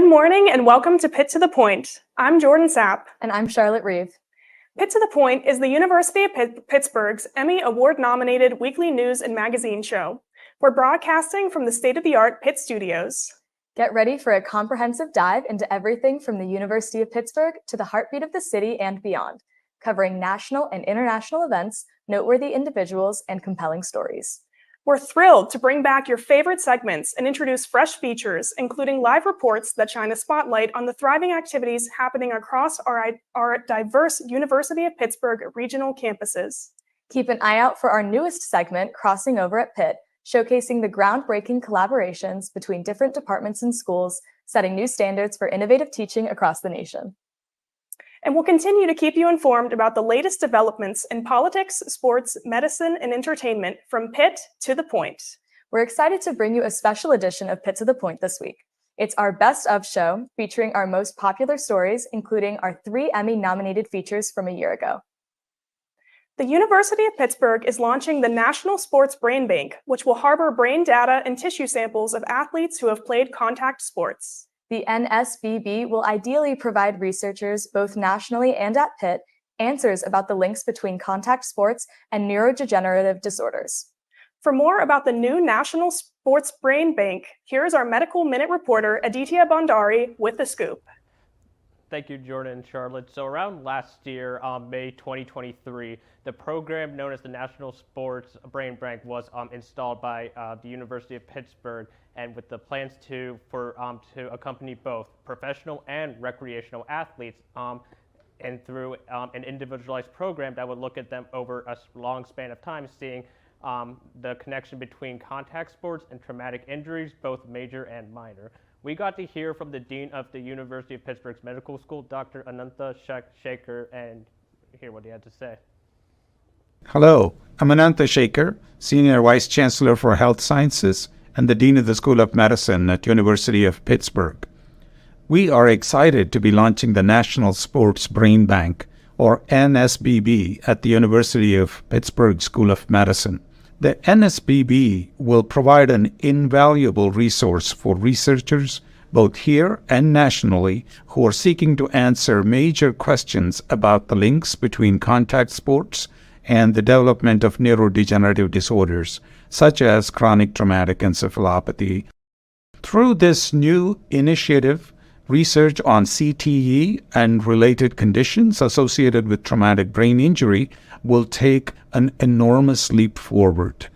Good morning and welcome to Pitt to the Point. I'm Jordan Sapp. And I'm Charlotte Reeve. Pitt to the Point is the University of Pittsburgh's Emmy Award-nominated weekly news and magazine show. We're broadcasting from the state-of-the-art Pitt Studios. Get ready for a comprehensive dive into everything from the University of Pittsburgh to the heartbeat of the city and beyond, covering national and international events, noteworthy individuals, and compelling stories. We're thrilled to bring back your favorite segments and introduce fresh features, including live reports that shine a spotlight on the thriving activities happening across our diverse University of Pittsburgh regional campuses. Keep an eye out for our newest segment, Crossing Over at Pitt, showcasing the groundbreaking collaborations between different departments and schools, setting new standards for innovative teaching across the nation. And we'll continue to keep you informed about the latest developments in politics, sports, medicine, and entertainment from Pitt to the Point. We're excited to bring you a special edition of Pitt to the Point this week. It's our Best of show, featuring our most popular stories, including our 3 Emmy-nominated features from a year ago. The University of Pittsburgh is launching the National Sports Brain Bank, which will harbor brain data and tissue samples of athletes who have played contact sports. The NSBB will ideally provide researchers, both nationally and at Pitt, answers about the links between contact sports and neurodegenerative disorders. For more about the new National Sports Brain Bank, here's our Medical Minute reporter, Aditya Bhandari, with the scoop. Thank you, Jordan and Charlotte. So around last year, May 2023, the program known as the National Sports Brain Bank was installed by the University of Pittsburgh, and with the plans to accompany both professional and recreational athletes, and through an individualized program that would look at them over a long span of time, seeing the connection between contact sports and traumatic injuries, both major and minor. We got to hear from the Dean of the University of Pittsburgh's Medical School, Dr. Anantha Shaker, and hear what he had to say. Hello, I'm Anantha Shaker, Senior Vice Chancellor for Health Sciences and the Dean of the School of Medicine at University of Pittsburgh. We are excited to be launching the National Sports Brain Bank, or NSBB, at the University of Pittsburgh School of Medicine. The NSBB will provide an invaluable resource for researchers, both here and nationally, who are seeking to answer major questions about the links between contact sports and the development of neurodegenerative disorders, such as chronic traumatic encephalopathy. Through this new initiative, research on CTE and related conditions associated with traumatic brain injury will take an enormous leap forward.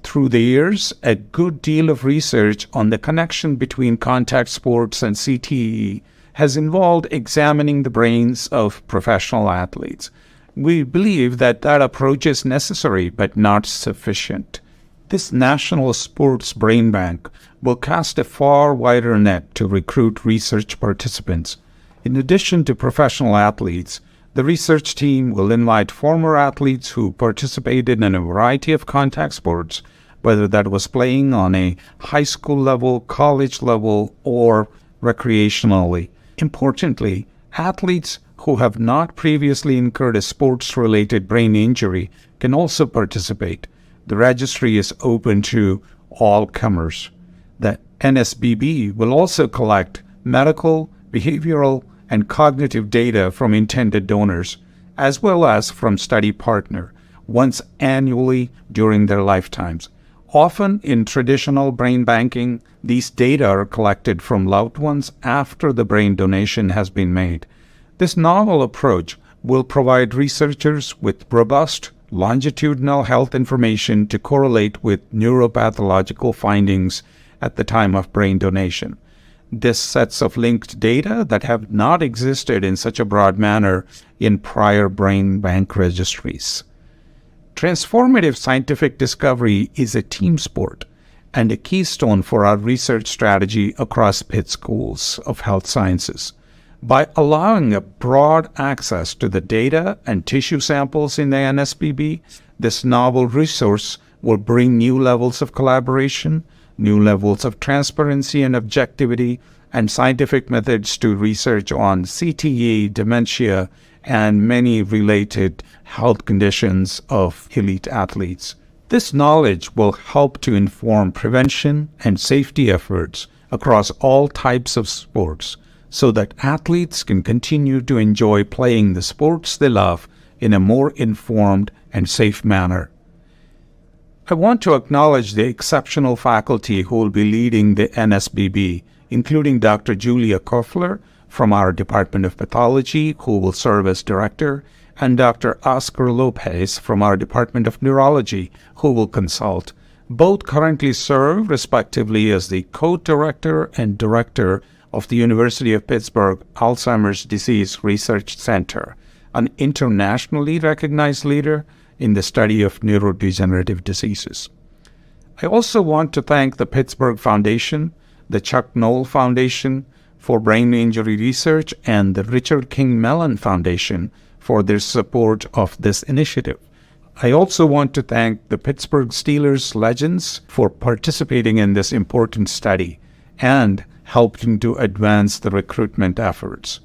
Through the years, a good deal of research on the connection between contact sports and CTE has involved examining the brains of professional athletes. We believe that approach is necessary but not sufficient. This National Sports Brain Bank will cast a far wider net to recruit research participants. In addition to professional athletes, the research team will invite former athletes who participated in a variety of contact sports, whether that was playing on a high school level, college level, or recreationally. Importantly, athletes who have not previously incurred a sports-related brain injury can also participate. The registry is open to all comers. The NSBB will also collect medical, behavioral, and cognitive data from intended donors, as well as from study partner, once annually during their lifetimes. Often in traditional brain banking, these data are collected from loved ones after the brain donation has been made. This novel approach will provide researchers with robust, longitudinal health information to correlate with neuropathological findings at the time of brain donation. This sets of linked data that have not existed in such a broad manner in prior brain bank registries. Transformative scientific discovery is a team sport and a keystone for our research strategy across Pitt schools of health sciences. By allowing a broad access to the data and tissue samples in the NSBB, this novel resource will bring new levels of collaboration, new levels of transparency and objectivity, and scientific methods to research on CTE, dementia, and many related health conditions of elite athletes. This knowledge will help to inform prevention and safety efforts across all types of sports so that athletes can continue to enjoy playing the sports they love in a more informed and safe manner. I want to acknowledge the exceptional faculty who will be leading the NSBB, including Dr. Julia Koffler from our Department of Pathology, who will serve as director, and Dr. Oscar Lopez from our Department of Neurology, who will consult. Both currently serve respectively as the co-director and director of the University of Pittsburgh Alzheimer's Disease Research Center, an internationally recognized leader in the study of neurodegenerative diseases. I also want to thank the Pittsburgh Foundation, the Chuck Knoll Foundation for Brain Injury Research, and the Richard King Mellon Foundation for their support of this initiative. I also want to thank the Pittsburgh Steelers legends for participating in this important study and helping to advance the recruitment efforts.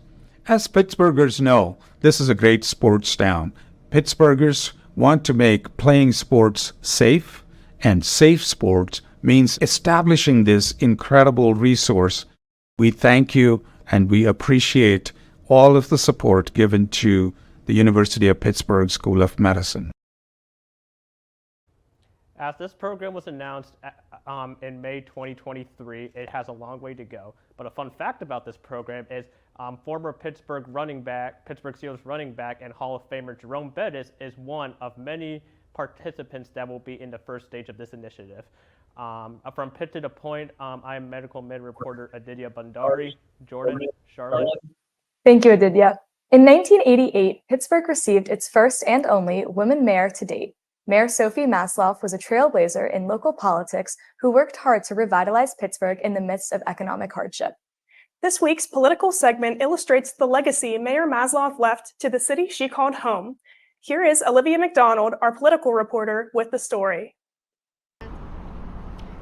As Pittsburghers know, this is a great sports town. Pittsburghers want to make playing sports safe, and safe sports means establishing this incredible resource. We thank you and we appreciate all of the support given to the University of Pittsburgh School of Medicine. As this program was announced in May 2023, it has a long way to go. But a fun fact about this program is former Pittsburgh Steelers running back and Hall of Famer Jerome Bettis is one of many participants that will be in the first stage of this initiative. From Pitt to the Point, I am medical med reporter Aditya Bandari. Jordan, Charlotte. Thank you, Aditya. In 1988, Pittsburgh received its first and only woman mayor to date. Mayor Sophie Masloff was a trailblazer in local politics who worked hard to revitalize Pittsburgh in the midst of economic hardship. This week's political segment illustrates the legacy Mayor Masloff left to the city she called home. Here is Olivia McDonald, our political reporter, with the story.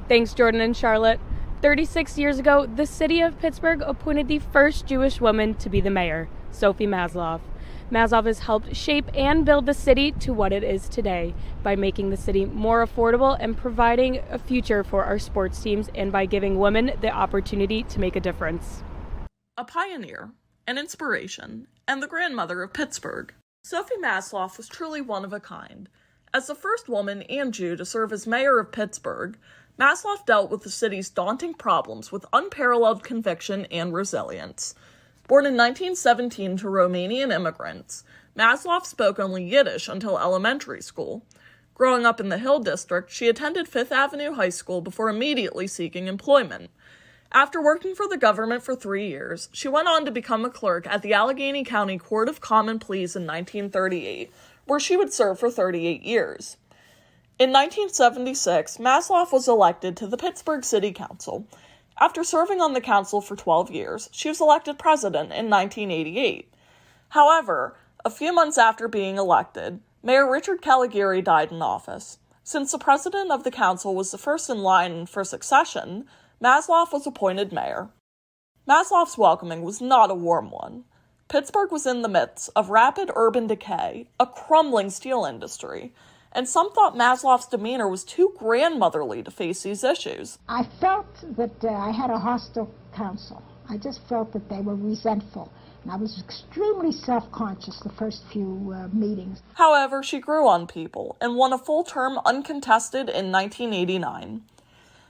Thanks, Jordan and Charlotte. 36 years ago, the city of Pittsburgh appointed the first Jewish woman to be the mayor, Sophie Masloff. Masloff has helped shape and build the city to what it is today by making the city more affordable and providing a future for our sports teams, and by giving women the opportunity to make a difference. A pioneer, an inspiration, and the grandmother of Pittsburgh, Sophie Masloff was truly one of a kind. As the first woman and Jew to serve as mayor of Pittsburgh, Masloff dealt with the city's daunting problems with unparalleled conviction and resilience. Born in 1917 to Romanian immigrants, Masloff spoke only Yiddish until elementary school. Growing up in the Hill District, she attended Fifth Avenue High School before immediately seeking employment. After working for the government for 3 years, she went on to become a clerk at the Allegheny County Court of Common Pleas in 1938, where she would serve for 38 years. In 1976, Masloff was elected to the Pittsburgh City Council. After serving on the council for 12 years, she was elected president in 1988. However, a few months after being elected, Mayor Richard Caligari died in office. Since the president of the council was the first in line for succession, Masloff was appointed mayor. Masloff's welcoming was not a warm one. Pittsburgh was in the midst of rapid urban decay, a crumbling steel industry, and some thought Masloff's demeanor was too grandmotherly to face these issues. I felt that I had a hostile council. I just felt that they were resentful, and I was extremely self-conscious the first few meetings. However, she grew on people and won a full term uncontested in 1989.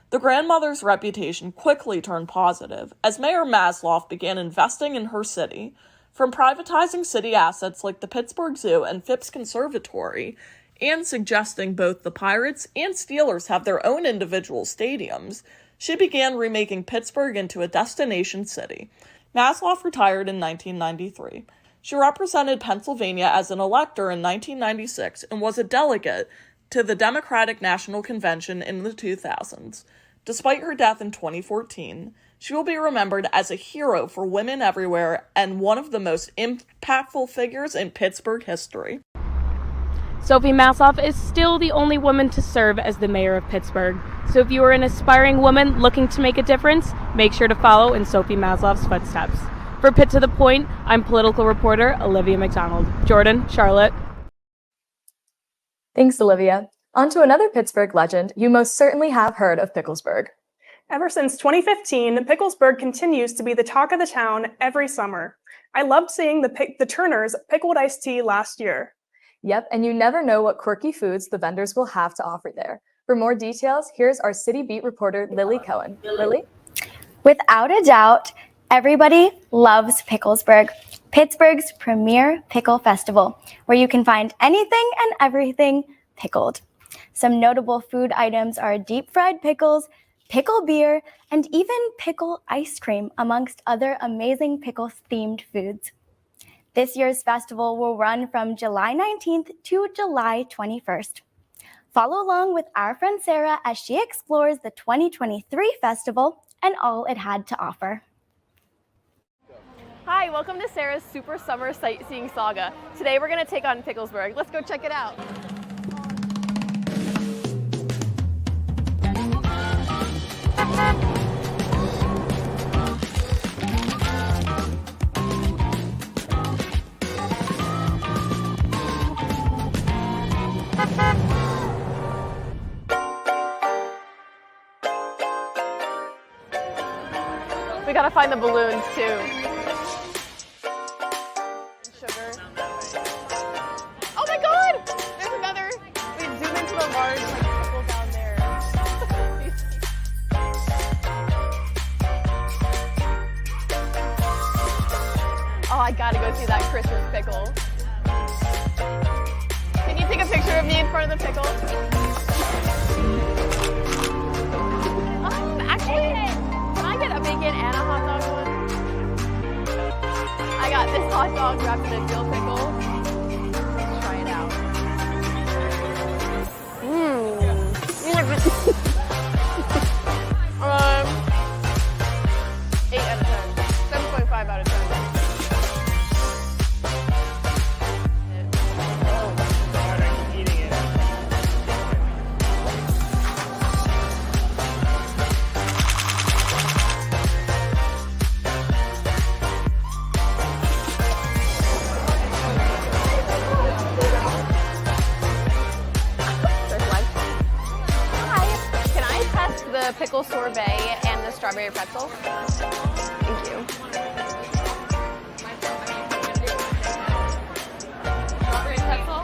The grandmother's reputation quickly turned positive as Mayor Masloff began investing in her city, from privatizing city assets like the Pittsburgh Zoo and Phipps Conservatory, and suggesting both the Pirates and Steelers have their own individual stadiums. She began remaking Pittsburgh into a destination city. Masloff retired in 1993. She represented Pennsylvania as an elector in 1996 and was a delegate to the Democratic National Convention in the 2000s. Despite her death in 2014, she will be remembered as a hero for women everywhere and one of the most impactful figures in Pittsburgh history. Sophie Masloff is still the only woman to serve as the mayor of Pittsburgh. So if you are an aspiring woman looking to make a difference, make sure to follow in Sophie Masloff's footsteps. For Pitt to the Point, I'm political reporter Olivia McDonald. Jordan, Charlotte. Thanks, Olivia. On to another Pittsburgh legend you most certainly have heard of Picklesburg. Ever since 2015, Picklesburg continues to be the talk of the town every summer. I loved seeing the Turners pickled iced tea last year. Yep, and you never know what quirky foods the vendors will have to offer there. For more details, here's our City Beat reporter, Lily Cohen. Lily? Without a doubt, everybody loves Picklesburg, Pittsburgh's premier pickle festival, where you can find anything and everything pickled. Some notable food items are deep-fried pickles, pickle beer, and even pickle ice cream, amongst other amazing pickle-themed foods. This year's festival will run from July 19th to July 21st. Follow along with our friend Sarah as she explores the 2023 festival and all it had to offer. Hi, welcome to Sarah's Super Summer Sightseeing Saga. Today we're going to take on Picklesburg. Let's go check it out. We gotta find the balloons too. Sugar. Oh my god! There's another. We zoom into the large pickle down there. Oh, I gotta go see that Christmas pickle. Can you take a picture of me in front of the pickle? Actually, can I get a bacon and a hot dog one? I got this hot dog wrapped in a dill pickle. Let's try it out. Mmm. 8 out of 10. 7.5 out of 10. The pickle sorbet and the strawberry pretzel. Thank you. Strawberry pretzel.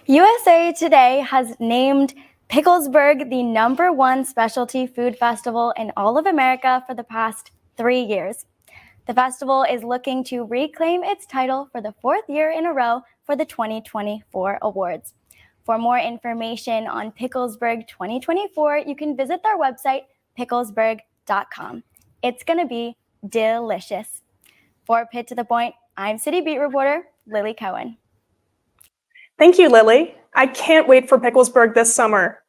USA Today has named Picklesburg the #1 specialty food festival in all of America for the past 3 years. The festival is looking to reclaim its title for the 4th year in a row for the 2024 awards. For more information on Picklesburg 2024, you can visit their website, picklesburg.com. It's going to be delicious. For Pitt to the Point, I'm City Beat reporter Lily Cohen. Thank you, Lily. I can't wait for Picklesburg this summer.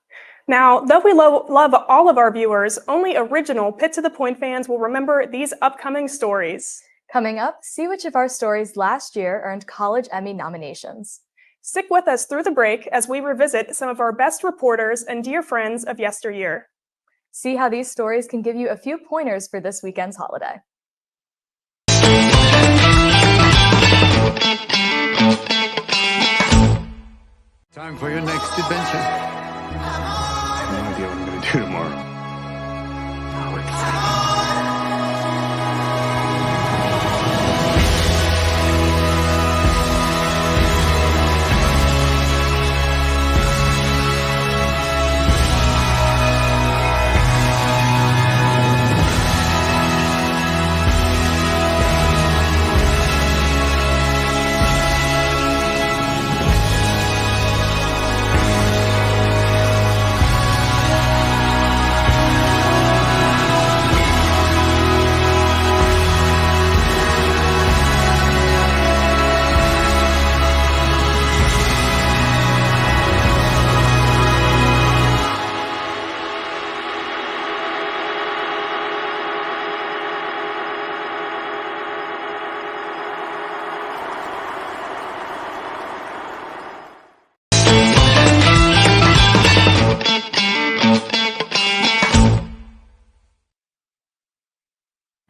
Now, though we love all of our viewers, only original Pitt to the Point fans will remember these upcoming stories. Coming up, see which of our stories last year earned College Emmy nominations. Stick with us through the break as we revisit some of our best reporters and dear friends of yesteryear. See how these stories can give you a few pointers for this weekend's holiday. Time for your next adventure. I have no idea what I'm going to do tomorrow. How exciting.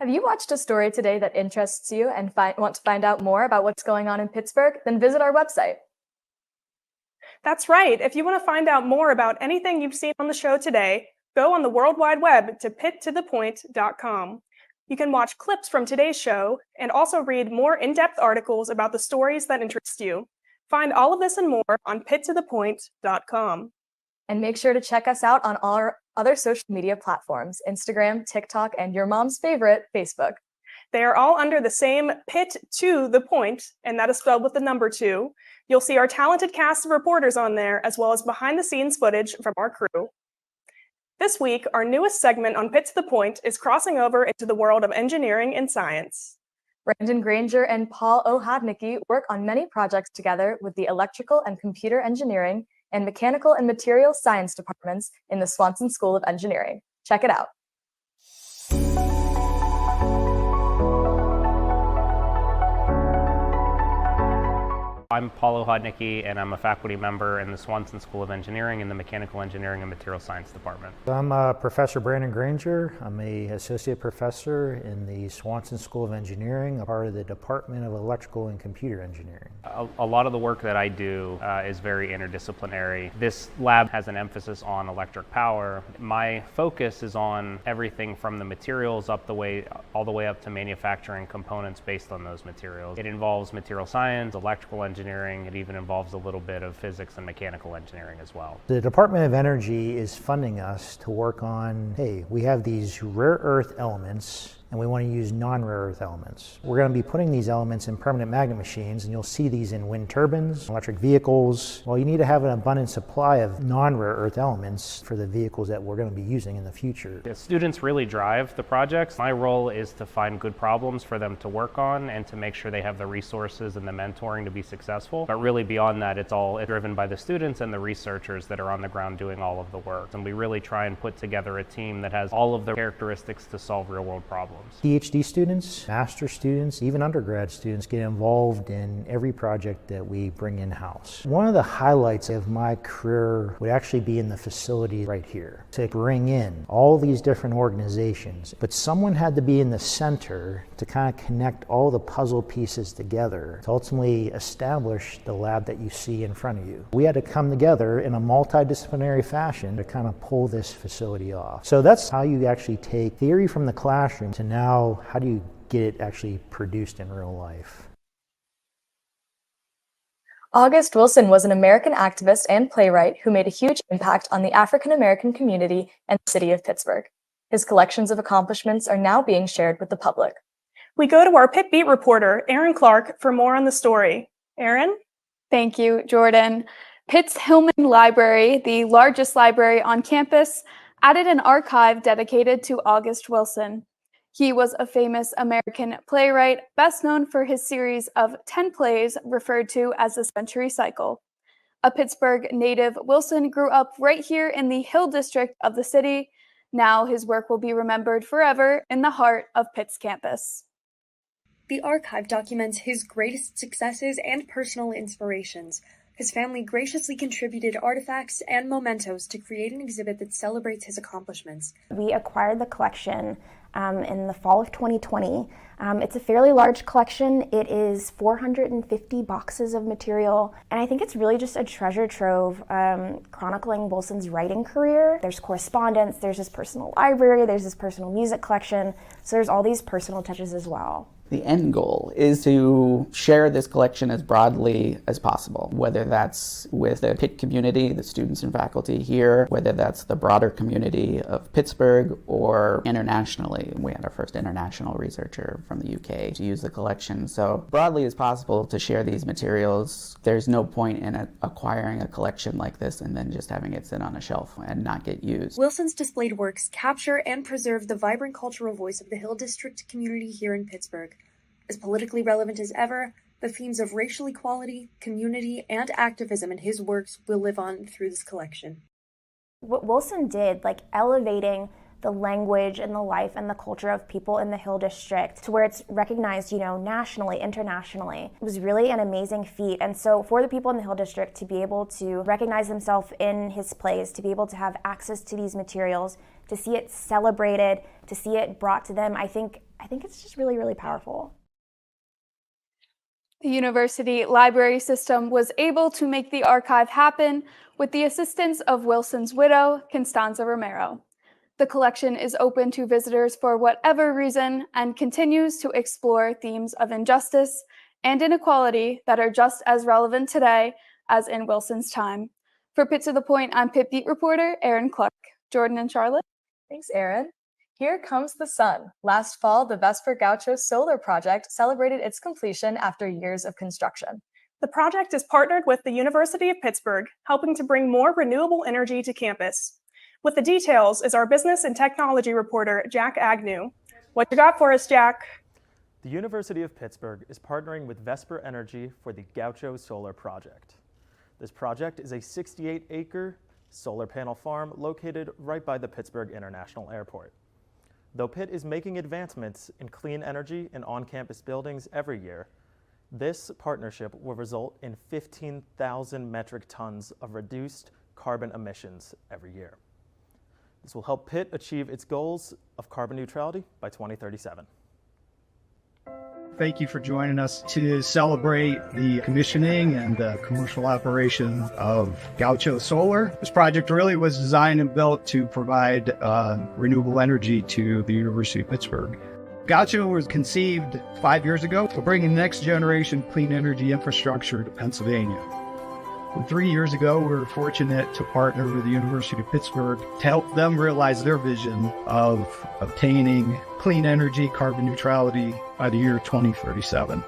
Have you watched a story today that interests you and want to find out more about what's going on in Pittsburgh? Then visit our website. That's right. If you want to find out more about anything you've seen on the show today, go on the World Wide Web to pittothepoint.com. You can watch clips from today's show and also read more in-depth articles about the stories that interest you. Find all of this and more on pittothepoint.com. And make sure to check us out on all our other social media platforms, Instagram, TikTok, and your mom's favorite, Facebook. They are all under the same Pitt to the Point, and that is spelled with the number 2. You'll see our talented cast of reporters on there, as well as behind-the-scenes footage from our crew. This week, our newest segment on Pitt to the Point is crossing over into the world of engineering and science. Brandon Granger and Paul O'Hodnicki work on many projects together with the Electrical and Computer Engineering and Mechanical and Materials Science departments in the Swanson School of Engineering. Check it out. I'm Paul O'Hodnicki, and I'm a faculty member in the Swanson School of Engineering in the Mechanical Engineering and Materials Science Department. I'm Professor Brandon Granger. I'm an associate professor in the Swanson School of Engineering, a part of the Department of Electrical and Computer Engineering. A lot of the work that I do is very interdisciplinary. This lab has an emphasis on electric power. My focus is on everything from the materials all the way up to manufacturing components based on those materials. It involves material science, electrical engineering. It even involves a little bit of physics and mechanical engineering as well. The Department of Energy is funding us to work on, hey, we have these rare earth elements and we want to use non-rare earth elements. We're going to be putting these elements in permanent magnet machines, and you'll see these in wind turbines, electric vehicles. Well, you need to have an abundant supply of non-rare earth elements for the vehicles that we're going to be using in the future. The students really drive the projects. My role is to find good problems for them to work on and to make sure they have the resources and the mentoring to be successful. But really beyond that, it's all driven by the students and the researchers that are on the ground doing all of the work. And we really try and put together a team that has all of the characteristics to solve real-world problems. PhD students, master students, even undergrad students get involved in every project that we bring in-house. One of the highlights of my career would actually be in the facility right here, to bring in all these different organizations, but someone had to be in the center to kind of connect all the puzzle pieces together to ultimately establish the lab that you see in front of you. We had to come together in a multidisciplinary fashion to kind of pull this facility off. So that's how you actually take theory from the classroom to now how do you get it actually produced in real life. August Wilson was an American activist and playwright who made a huge impact on the African American community and the city of Pittsburgh. His collections of accomplishments are now being shared with the public. We go to our Pitt Beat reporter, Erin Clark, for more on the story. Erin? Thank you, Jordan. Pitt's Hillman Library, the largest library on campus, added an archive dedicated to August Wilson. He was a famous American playwright, best known for his series of 10 plays referred to as the Century Cycle. A Pittsburgh native, Wilson grew up right here in the Hill District of the city. Now his work will be remembered forever in the heart of Pitt's campus. The archive documents his greatest successes and personal inspirations. His family graciously contributed artifacts and mementos to create an exhibit that celebrates his accomplishments. We acquired the collection in the fall of 2020. It's a fairly large collection. It is 450 boxes of material, and I think it's really just a treasure trove chronicling Wilson's writing career. There's correspondence, there's his personal library, there's his personal music collection, so there's all these personal touches as well. The end goal is to share this collection as broadly as possible, whether that's with the Pitt community, the students and faculty here, whether that's the broader community of Pittsburgh, or internationally. We had our first international researcher from the UK to use the collection. So broadly as possible to share these materials. There's no point in acquiring a collection like this and then just having it sit on a shelf and not get used. Wilson's displayed works capture and preserve the vibrant cultural voice of the Hill District community here in Pittsburgh. As politically relevant as ever, the themes of racial equality, community, and activism in his works will live on through this collection. What Wilson did, like elevating the language and the life and the culture of people in the Hill District to where it's recognized, nationally, internationally, it was really an amazing feat. And so for the people in the Hill District to be able to recognize themselves in his plays, to be able to have access to these materials, to see it celebrated, to see it brought to them, I think I think it's just really, really powerful. The university library system was able to make the archive happen with the assistance of Wilson's widow, Constanza Romero. The collection is open to visitors for whatever reason and continues to explore themes of injustice and inequality that are just as relevant today as in Wilson's time. For Pitt to the Point, I'm Pitt Beat reporter Erin Clark. Jordan and Charlotte. Thanks, Erin. Here comes the sun. Last fall, the Vesper Gaucho solar project celebrated its completion after years of construction. The project is partnered with the University of Pittsburgh, helping to bring more renewable energy to campus. With the details is our business and technology reporter, Jack Agnew. What you got for us, Jack? The University of Pittsburgh is partnering with Vesper Energy for the Gaucho Solar Project. This project is a 68-acre solar panel farm located right by the Pittsburgh International Airport. Though Pitt is making advancements in clean energy in on-campus buildings every year, this partnership will result in 15,000 metric tons of reduced carbon emissions every year. This will help Pitt achieve its goals of carbon neutrality by 2037. Thank you for joining us to celebrate the commissioning and the commercial operation of Gaucho Solar. This project really was designed and built to provide renewable energy to the University of Pittsburgh. Gaucho was conceived 5 years ago to bring next generation clean energy infrastructure to Pennsylvania. 3 years ago, we were fortunate to partner with the University of Pittsburgh to help them realize their vision of obtaining clean energy, carbon neutrality by the year 2037.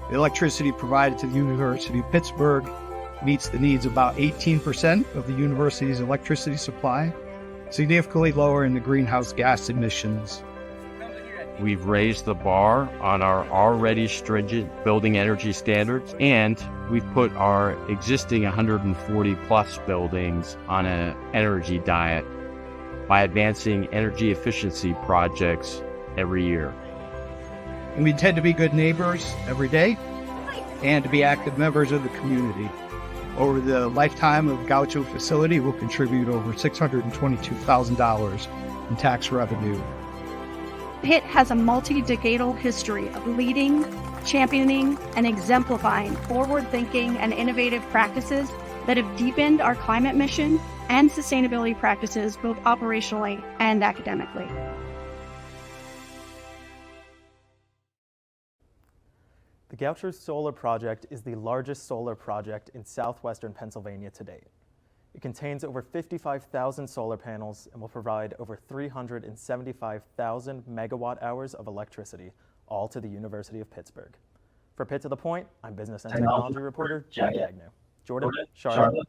The electricity provided to the University of Pittsburgh meets the needs of about 18% of the university's electricity supply, significantly lowering the greenhouse gas emissions. We've raised the bar on our already stringent building energy standards, and we've put our existing 140 plus buildings on an energy diet by advancing energy efficiency projects every year. And we intend to be good neighbors every day and to be active members of the community. Over the lifetime of Gaucho facility, we'll contribute over $622,000 in tax revenue. Pitt has a multi-decadal history of leading, championing, and exemplifying forward-thinking and innovative practices that have deepened our climate mission and sustainability practices both operationally and academically. The Gaucho Solar Project is the largest solar project in southwestern Pennsylvania to date. It contains over 55,000 solar panels and will provide over 375,000 megawatt hours of electricity, all to the University of Pittsburgh. For Pitt to the Point, I'm business and technology reporter Jack Agnew. Jordan, Charlotte.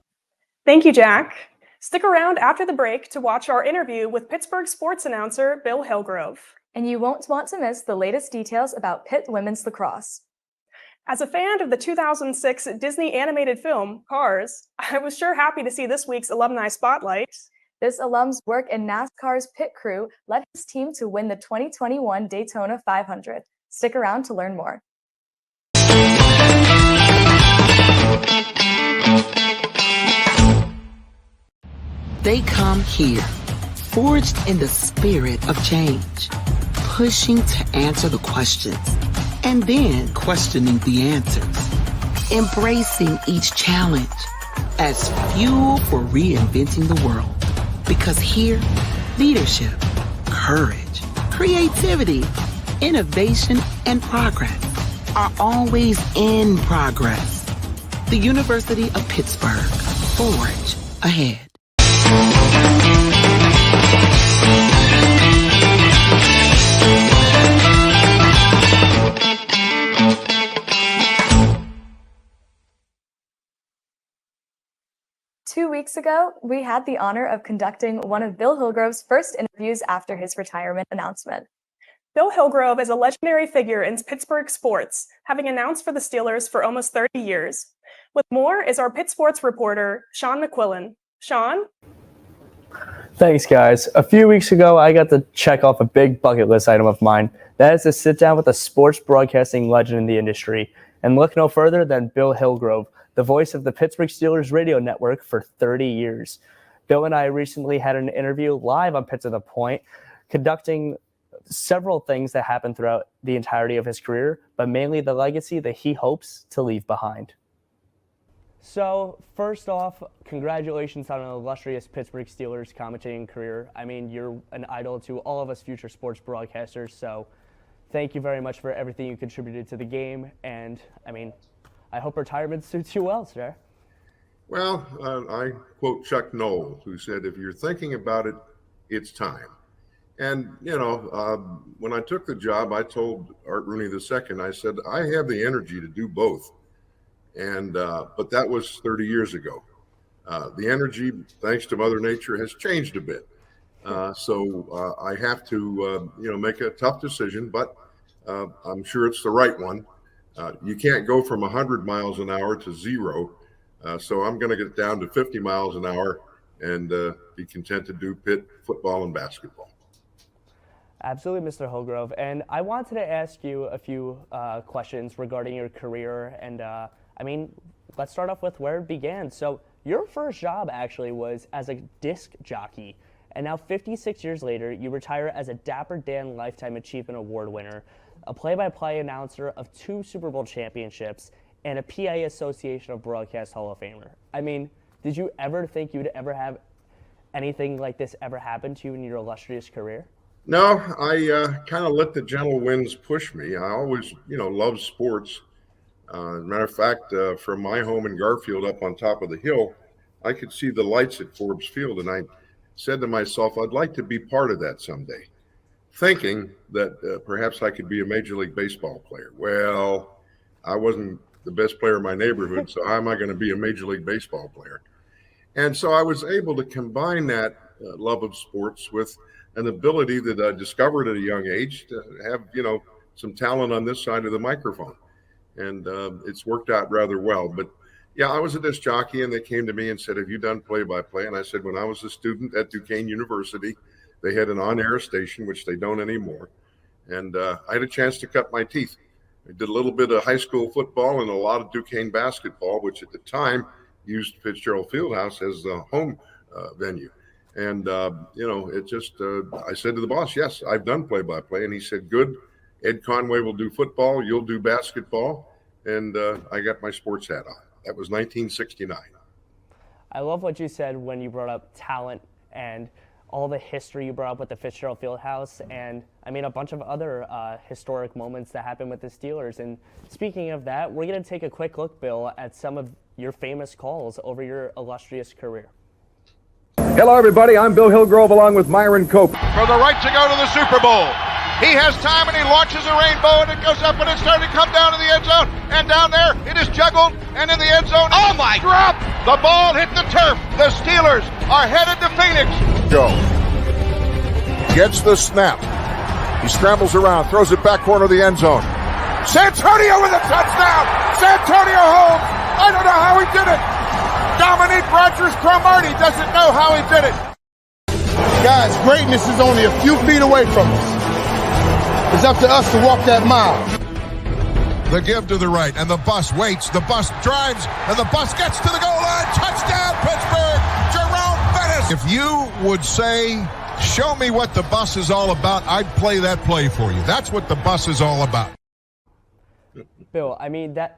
Thank you, Jack. Stick around after the break to watch our interview with Pittsburgh sports announcer Bill Hillgrove. And you won't want to miss the latest details about Pitt women's lacrosse. As a fan of the 2006 Disney animated film, Cars, I was sure happy to see this week's alumni spotlight. This alum's work in NASCAR's pit crew led his team to win the 2021 Daytona 500. Stick around to learn more. They come here, forged in the spirit of change, pushing to answer the questions and then questioning the answers, embracing each challenge as fuel for reinventing the world. Because here, leadership, courage, creativity, innovation, and progress are always in progress. The University of Pittsburgh, forge ahead. 2 weeks ago, we had the honor of conducting one of Bill Hillgrove's first interviews after his retirement announcement. Bill Hillgrove is a legendary figure in Pittsburgh sports, having announced for the Steelers for almost 30 years. With more is our Pitt sports reporter, Sean McQuillan. Sean? Thanks, guys. A few weeks ago, I got to check off a big bucket list item of mine. That is to sit down with a sports broadcasting legend in the industry and look no further than Bill Hillgrove, the voice of the Pittsburgh Steelers radio network for 30 years. Bill and I recently had an interview live on Pitt to the Point, conducting several things that happened throughout the entirety of his career, but mainly the legacy that he hopes to leave behind. So, first off, congratulations on an illustrious Pittsburgh Steelers commentating career. I mean, you're an idol to all of us future sports broadcasters, so thank you very much for everything you contributed to the game, and, I mean, I hope retirement suits you well, sir. Well, I quote Chuck Noll, who said, if you're thinking about it, it's time. And, when I took the job, I told Art Rooney II, I said, I have the energy to do both. And but that was 30 years ago. The energy, thanks to Mother Nature, has changed a bit. So I have to, make a tough decision, but I'm sure it's the right one. You can't go from 100 miles an hour to 0. So I'm going to get down to 50 miles an hour and be content to do Pitt football and basketball. Absolutely, Mr. Holgrove. And I wanted to ask you a few questions regarding your career. And let's start off with where it began. So your first job actually was as a disc jockey. And now 56 years later, you retire as a Dapper Dan Lifetime Achievement Award winner, a play-by-play announcer of 2 Super Bowl championships, and a PA Association of Broadcast Hall of Famer. I mean, did you ever think you'd ever have anything like this ever happen to you in your illustrious career? No, I kind of let the gentle winds push me. I always, loved sports. As a matter of fact, from my home in Garfield up on top of the hill, I could see the lights at Forbes Field, and I said to myself, I'd like to be part of that someday, thinking that perhaps I could be a Major League Baseball player. Well, I wasn't the best player in my neighborhood, so how am I going to be a Major League Baseball player? And so I was able to combine that love of sports with an ability that I discovered at a young age to have, some talent on this side of the microphone. And it's worked out rather well. But yeah, I was a disc jockey, and they came to me and said, have you done play-by-play? And I said, when I was a student at Duquesne University, they had an on-air station, which they don't anymore. And I had a chance to cut my teeth. I did a little bit of high school football and a lot of Duquesne basketball, which at the time used Fitzgerald Fieldhouse as the home venue. And, it just, I said to the boss, yes, I've done play-by-play. And he said, good, Ed Conway will do football, you'll do basketball. And I got my sports hat on. That was 1969. I love what you said when you brought up talent and all the history you brought up with the Fitzgerald Fieldhouse, and a bunch of other historic moments that happened with the Steelers. And speaking of that, we're going to take a quick look, Bill, at some of your famous calls over your illustrious career. Hello, everybody. I'm Bill Hillgrove along with Myron Cope. For the right to go to the Super Bowl. He has time and he launches a rainbow and it goes up and it's starting to come down to the end zone. And down there, it is juggled and in the end zone. Oh my! Drop! The ball hit the turf. The Steelers are headed to Phoenix. Go. Gets the snap. He scrambles around, throws it back corner of the end zone. Santonio with a touchdown! Santonio home! I don't know how he did it! Dominique Rodgers-Cromartie doesn't know how he did it. Guys, greatness is only a few feet away from us. It's up to us to walk that mile. The give to the right, and the bus waits. The bus drives, and the bus gets to the goal line. Touchdown, Pittsburgh! Jerome Bettis! If you would say, show me what the bus is all about, I'd play that play for you. That's what the bus is all about. Bill,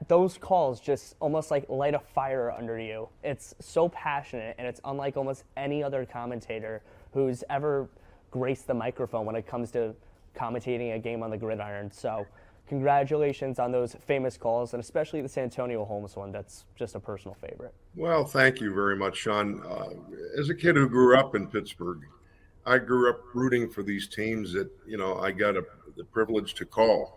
those calls just almost like light a fire under you. It's so passionate, and it's unlike almost any other commentator who's ever graced the microphone when it comes to commentating a game on the gridiron. So congratulations on those famous calls, and especially the Santonio Holmes one. That's just a personal favorite. Well, thank you very much, Sean. As a kid who grew up in Pittsburgh, I grew up rooting for these teams that, I got the privilege to call.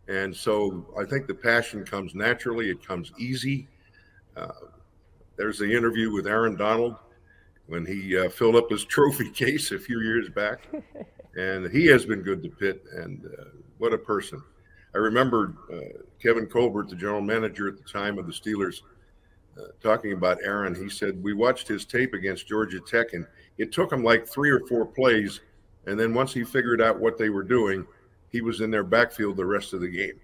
And so I think the passion comes naturally. It comes easy. There's the interview with Aaron Donald when he filled up his trophy case a few years back. And he has been good to Pitt, and what a person. I remember Kevin Colbert, the general manager at the time of the Steelers, talking about Aaron. He said, we watched his tape against Georgia Tech, and it took him like 3 or 4 plays. And then once he figured out what they were doing, he was in their backfield the rest of the game.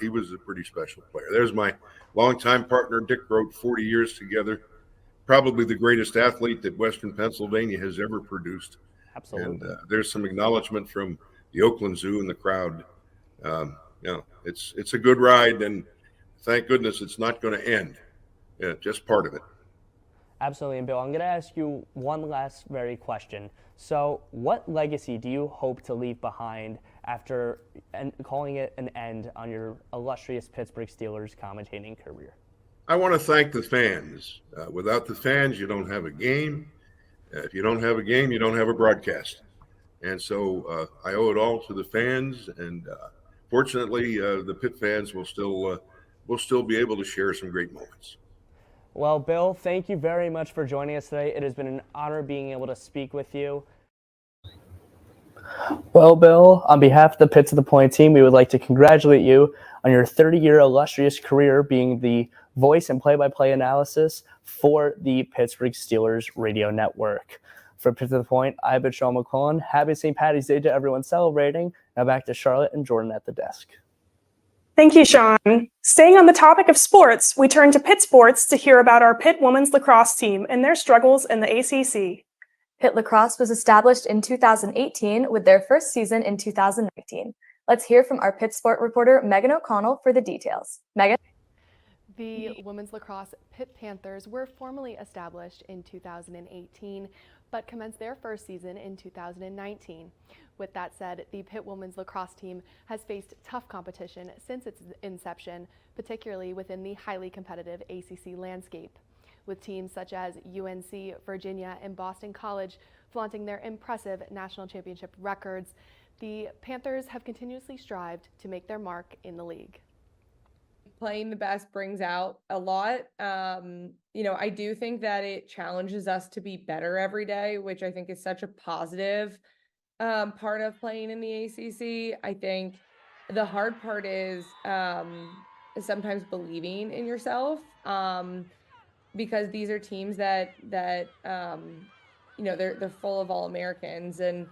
He was a pretty special player. There's my longtime partner, Dick Grote, 40 years together. Probably the greatest athlete that Western Pennsylvania has ever produced. Absolutely. And there's some acknowledgement from the Oakland Zoo and the crowd. It's a good ride, and thank goodness it's not going to end. Yeah, just part of it. Absolutely. And Bill, I'm going to ask you one last very question. So what legacy do you hope to leave behind after calling it an end on your illustrious Pittsburgh Steelers commentating career? I want to thank the fans. Without the fans, you don't have a game. If you don't have a game, you don't have a broadcast. And so I owe it all to the fans. And fortunately, the Pitt fans will still be able to share some great moments. Well, Bill, thank you very much for joining us today. It has been an honor being able to speak with you. Well, Bill, on behalf of the Pitt to the Point team, we would like to congratulate you on your 30-year illustrious career being the voice and play-by-play analysis for the Pittsburgh Steelers radio network. For Pitt to the Point, I've been Sean McClellan. Happy St. Paddy's Day to everyone celebrating. Now back to Charlotte and Jordan at the desk. Thank you, Sean. Staying on the topic of sports, we turn to Pitt sports to hear about our Pitt women's lacrosse team and their struggles in the ACC. Pitt Lacrosse was established in 2018 with their first season in 2019. Let's hear from our Pitt Sport reporter, Megan O'Connell, for the details. Megan? The women's lacrosse Pitt Panthers were formally established in 2018, but commenced their first season in 2019. With that said, the Pitt women's lacrosse team has faced tough competition since its inception, particularly within the highly competitive ACC landscape, with teams such as UNC, Virginia, and Boston College flaunting their impressive national championship records. The Panthers have continuously strived to make their mark in the league. Playing the best brings out a lot. I do think that it challenges us to be better every day, which I think is such a positive part of playing in the ACC. I think the hard part is sometimes believing in yourself, because these are teams that they're full of All-Americans, and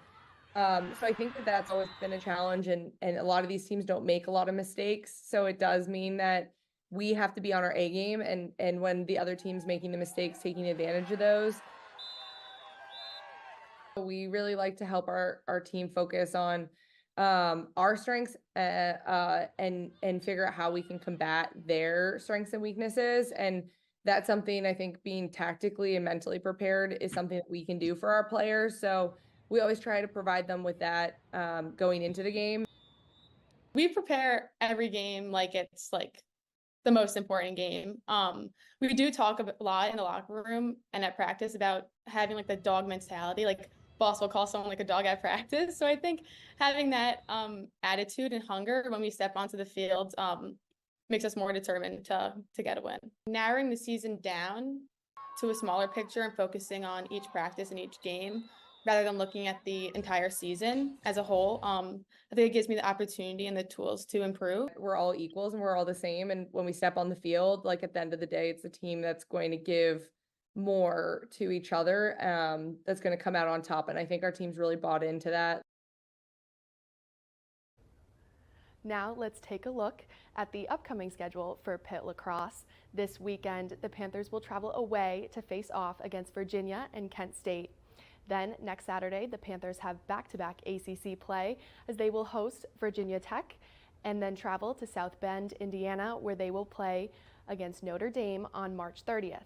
so I think that's always been a challenge, and a lot of these teams don't make a lot of mistakes, so it does mean that we have to be on our A game, and when the other team's making the mistakes, taking advantage of those. We really like to help our team focus on our strengths and figure out how we can combat their strengths and weaknesses. And that's something I think being tactically and mentally prepared is something that we can do for our players. So we always try to provide them with that going into the game. We prepare every game like it's like the most important game. We do talk a lot in the locker room and at practice about having like the dog mentality, like boss will call someone like a dog at practice. So I think having that attitude and hunger when we step onto the field makes us more determined to get a win. Narrowing the season down to a smaller picture and focusing on each practice and each game rather than looking at the entire season as a whole, I think it gives me the opportunity and the tools to improve. We're all equals and we're all the same. And when we step on the field, like at the end of the day, it's the team that's going to give more to each other, that's going to come out on top. And I think our team's really bought into that. Now let's take a look at the upcoming schedule for Pitt Lacrosse. This weekend, the Panthers will travel away to face off against Virginia and Kent State. Then next Saturday, the Panthers have back-to-back ACC play as they will host Virginia Tech and then travel to South Bend, Indiana, where they will play against Notre Dame on March 30th.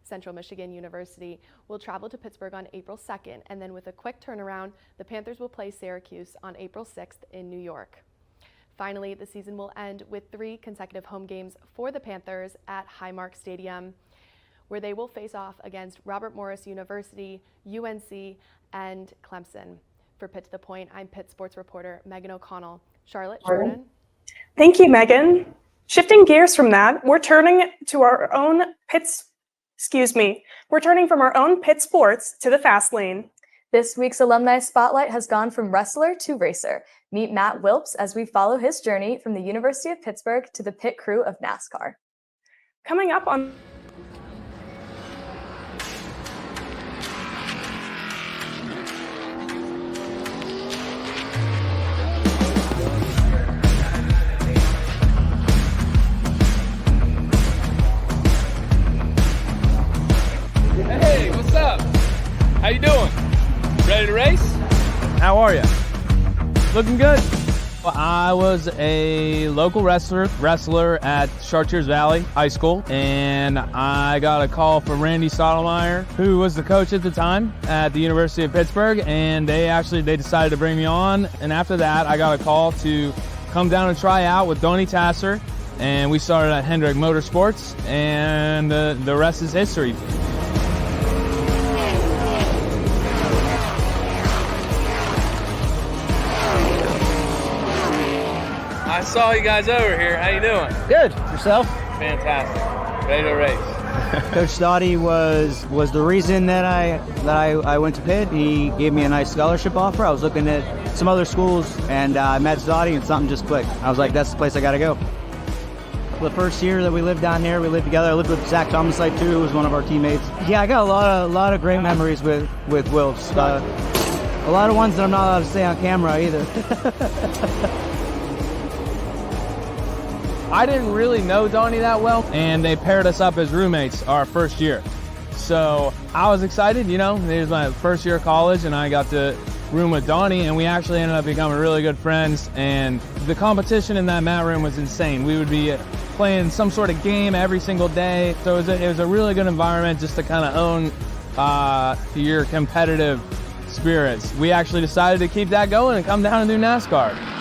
Central Michigan University will travel to Pittsburgh on April 2nd, and then with a quick turnaround, the Panthers will play Syracuse on April 6th in New York. Finally, the season will end with 3 consecutive home games for the Panthers at Highmark Stadium, where they will face off against Robert Morris University, UNC, and Clemson. For Pitt to the Point, I'm Pitt sports reporter Megan O'Connell. Charlotte, Jordan. Thank you, Megan. Shifting gears from that, we're turning from our own Pitt sports to the fast lane. This week's Alumni Spotlight has gone from wrestler to racer. Meet Matt Wilps as we follow his journey from the University of Pittsburgh to the pit crew of NASCAR. Coming up on Hey, what's up? How you doing? Ready to race? How are you? Looking good. Well, I was a local wrestler at Chartiers Valley High School, and I got a call from Randy Stottlemyre, who was the coach at the time at the University of Pittsburgh, and they decided to bring me on. And after that, I got a call to come down and try out with Donnie Tasser, and we started at Hendrick Motorsports, and the rest is history. I saw you guys over here. How you doing? Good. Yourself? Fantastic. Ready to race. Coach Stotty was the reason that I went to Pitt. He gave me a nice scholarship offer. I was looking at some other schools, and I met Stotty, and something just clicked. I was like, that's the place I got to go. The first year that we lived down here, we lived together. I lived with Zach Thomasite too, who was one of our teammates. Yeah, I got a lot of great memories with Wilfs. A lot of ones that I'm not allowed to say on camera either. I didn't really know Donnie that well, and they paired us up as roommates our first year. So I was excited, it was my first year of college, and I got to room with Donnie, and we actually ended up becoming really good friends, and the competition in that mat room was insane. We would be playing some sort of game every single day, so it was a really good environment just to kind of own your competitive spirits. We actually decided to keep that going and come down and do NASCAR.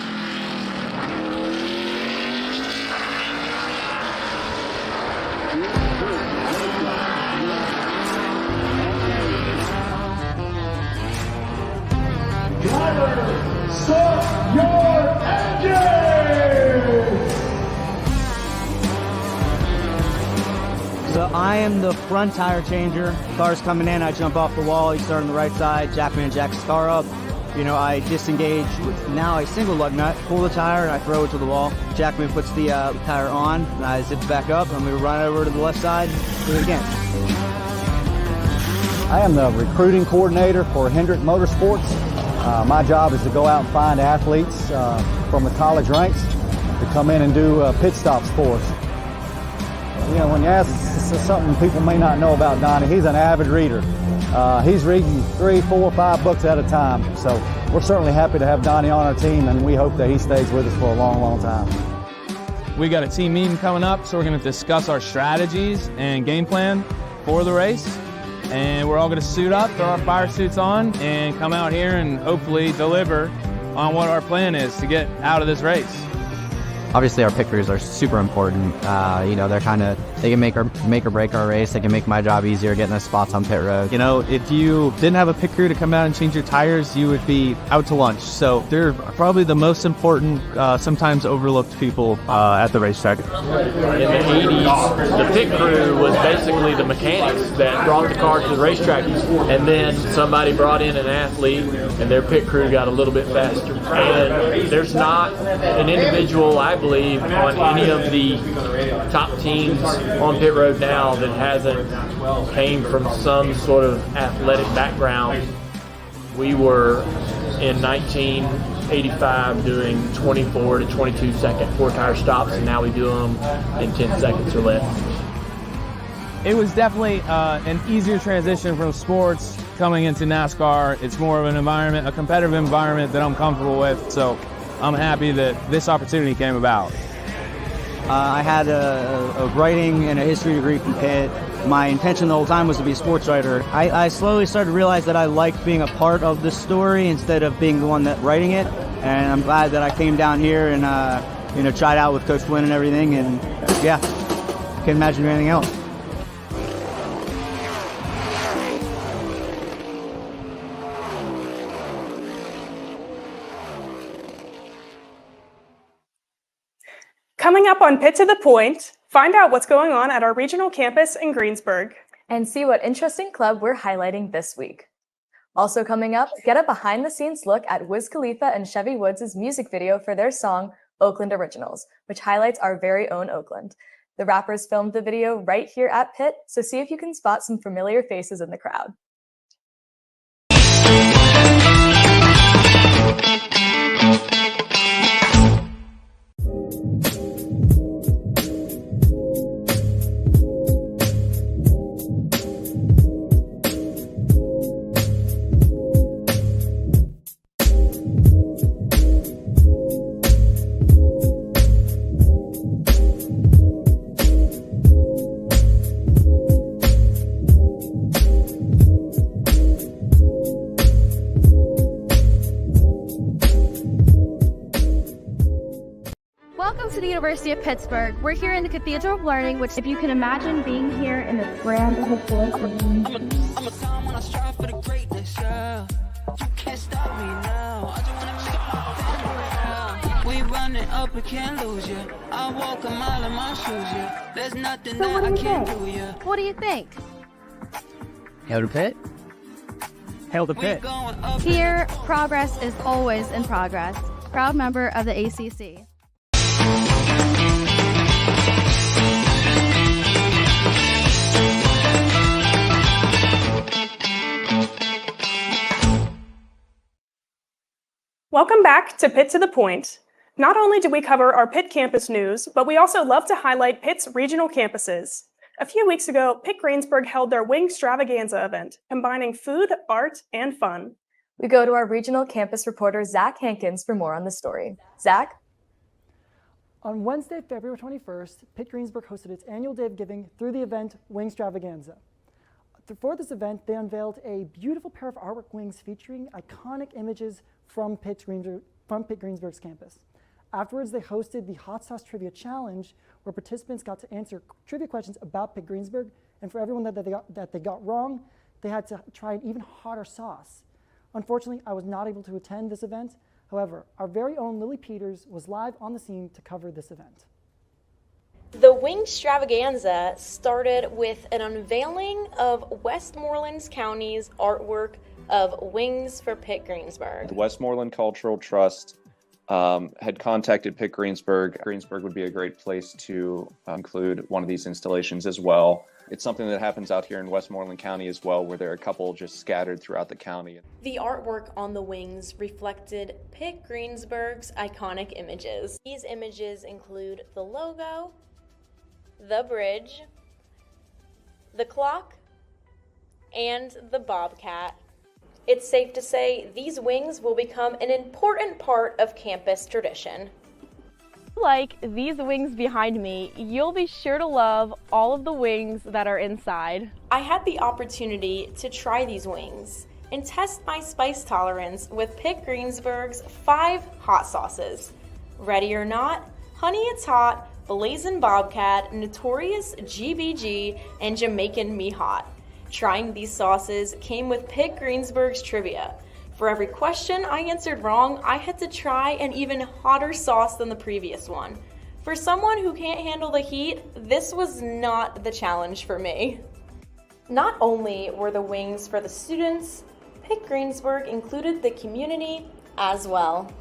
Start your engine! So I am the front tire changer. Car's coming in, I jump off the wall, you start on the right side, Jackman jacks the car up. I disengage with now a single lug nut, pull the tire, and I throw it to the wall. Jackman puts the tire on, and I zip it back up, and we run over to the left side, do it again. I am the recruiting coordinator for Hendrick Motorsports. My job is to go out and find athletes from the college ranks to come in and do pit stops for us. When you ask something people may not know about Donnie, he's an avid reader. He's reading 3, 4, 5 books at a time. So we're certainly happy to have Donnie on our team, and we hope that he stays with us for a long, long time. We got a team meeting coming up, so we're going to discuss our strategies and game plan for the race. And we're all going to suit up, throw our fire suits on, and come out here and hopefully deliver on what our plan is to get out of this race. Obviously, our pit crews are super important. They can make or break our race. They can make my job easier getting us spots on pit road. If you didn't have a pit crew to come out and change your tires, you would be out to lunch. So they're probably the most important, sometimes overlooked people at the racetrack. In the 80s, the pit crew was basically the mechanics that brought the car to the racetrack, and then somebody brought in an athlete, and their pit crew got a little bit faster. And there's not an individual, I believe, on any of the top teams on pit road now that hasn't came from some sort of athletic background. We were in 1985 doing 24 to 22 second 4-tire stops, and now we do them in 10 seconds or less. It was definitely an easier transition from sports coming into NASCAR. It's more of an environment, a competitive environment that I'm comfortable with, so I'm happy that this opportunity came about. I had a writing and a history degree from Pitt. My intention the whole time was to be a sports writer. I slowly started to realize that I liked being a part of the story instead of being the one that writing it. And I'm glad that I came down here and tried out with Coach Flynn and everything. And yeah, can't imagine doing anything else. Coming up on Pit to the Point, find out what's going on at our regional campus in Greensburg. And see what interesting club we're highlighting this week. Also coming up, get a behind-the-scenes look at Wiz Khalifa and Chevy Woods' music video for their song, Oakland Originals, which highlights our very own Oakland. The rappers filmed the video right here at Pitt, so see if you can spot some familiar faces in the crowd. the University of Pittsburgh. We're here in the Cathedral of Learning, which, if you can imagine being here in the grand historic building. I'm a time when I strive for the greatness, yeah. You can't stop me now. I just wanna we running up, we can't lose you. I walk a mile in my shoes, yeah. There's nothing that I can't do, yeah. What do you think? Hail to Pitt. Hail to Pitt. Here, progress is always in progress. Proud member of the ACC. Welcome back to Pitt to the Point. Not only do we cover our Pitt campus news, but we also love to highlight Pitt's regional campuses. A few weeks ago, Pitt Greensburg held their Wing Stravaganza event, combining food, art, and fun. We go to our regional campus reporter, Zach Hankins, for more on the story. Zach? On Wednesday, February 21st, Pitt Greensburg hosted its annual Day of Giving through the event Wing Stravaganza. For this event, they unveiled a beautiful pair of artwork wings featuring iconic images from Pitt Greensburg's campus. Afterwards, they hosted the Hot Sauce Trivia Challenge, where participants got to answer trivia questions about Pitt Greensburg, and for everyone that they got wrong, they had to try an even hotter sauce. Unfortunately, I was not able to attend this event. However, our very own Lily Peters was live on the scene to cover this event. The Wing Stravaganza started with an unveiling of Westmoreland County's artwork of Wings for Pitt Greensburg. The Westmoreland Cultural Trust had contacted Pitt Greensburg. Greensburg would be a great place to include one of these installations as well. It's something that happens out here in Westmoreland County as well, where there are a couple just scattered throughout the county. The artwork on the wings reflected Pitt Greensburg's iconic images. These images include the logo, the bridge, the clock, and the bobcat. It's safe to say these wings will become an important part of campus tradition. Like these wings behind me, you'll be sure to love all of the wings that are inside. I had the opportunity to try these wings and test my spice tolerance with Pitt Greensburg's 5 hot sauces. Ready or not, Honey It's Hot, Blazin' Bobcat, Notorious GBG, and Jamaican Me Hot. Trying these sauces came with Pitt Greensburg's trivia. For every question I answered wrong, I had to try an even hotter sauce than the previous one. For someone who can't handle the heat, this was not the challenge for me. Not only were the wings for the students, Pitt Greensburg included the community as well.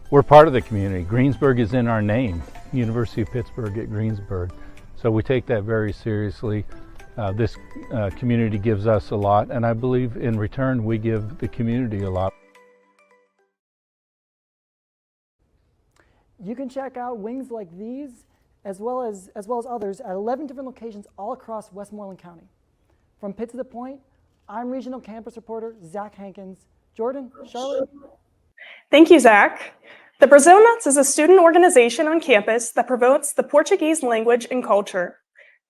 We're part of the community. Greensburg is in our name, University of Pittsburgh at Greensburg. So we take that very seriously. This community gives us a lot, and I believe in return we give the community a lot. You can check out wings like these as well as others at 11 different locations all across Westmoreland County. From Pitt to the Point, I'm regional campus reporter Zach Hankins. Jordan, Charlotte. Thank you, Zach. The Brazil Nuts is a student organization on campus that promotes the Portuguese language and culture.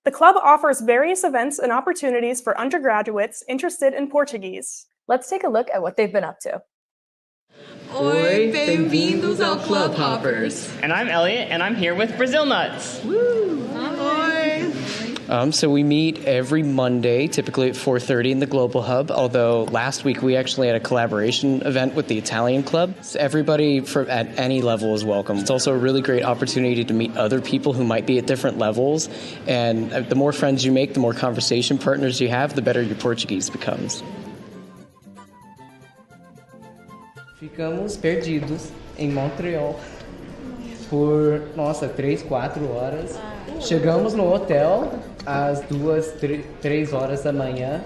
The club offers various events and opportunities for undergraduates interested in Portuguese. Let's take a look at what they've been up to. Oi, bem-vindos ao Club Hoppers. And I'm Elliot, and I'm here with Brazil Nuts. Woo! Oi! So we meet every Monday, typically at 4:30 in the Global Hub, although last week we actually had a collaboration event with the Italian Club. So everybody at any level is welcome. It's also a really great opportunity to meet other people who might be at different levels, and the more friends you make, the more conversation partners you have, the better your Portuguese becomes. Ficamos perdidos em Montreal por, 3, 4 horas. Chegamos no hotel às 2, 3 horas da manhã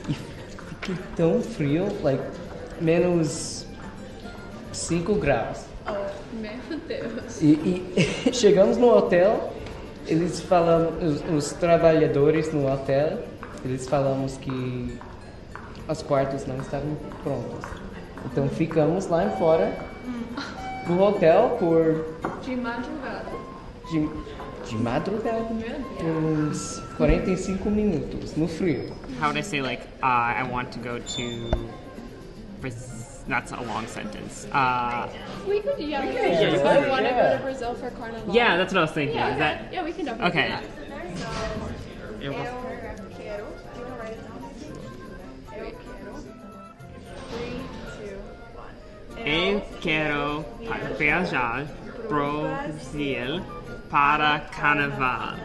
e fiquei tão frio, menos 5 graus. Oh, meu Deus. E chegamos no hotel, eles falam, os trabalhadores no hotel, eles falamos que os quartos não estavam prontos. Então ficamos lá fora no hotel por... De madrugada. De madrugada, uns 45 minutos, no frio. How would I say, I want to go to That's a long sentence. We could, yeah, we Yeah, could. you I could, want to yeah. go to Brazil for Carnival. Yeah, that's what I was thinking. Yeah, Is okay. that Yeah, we can definitely okay? do that. It was- Eu quero viajar pro Brasil para Carnaval.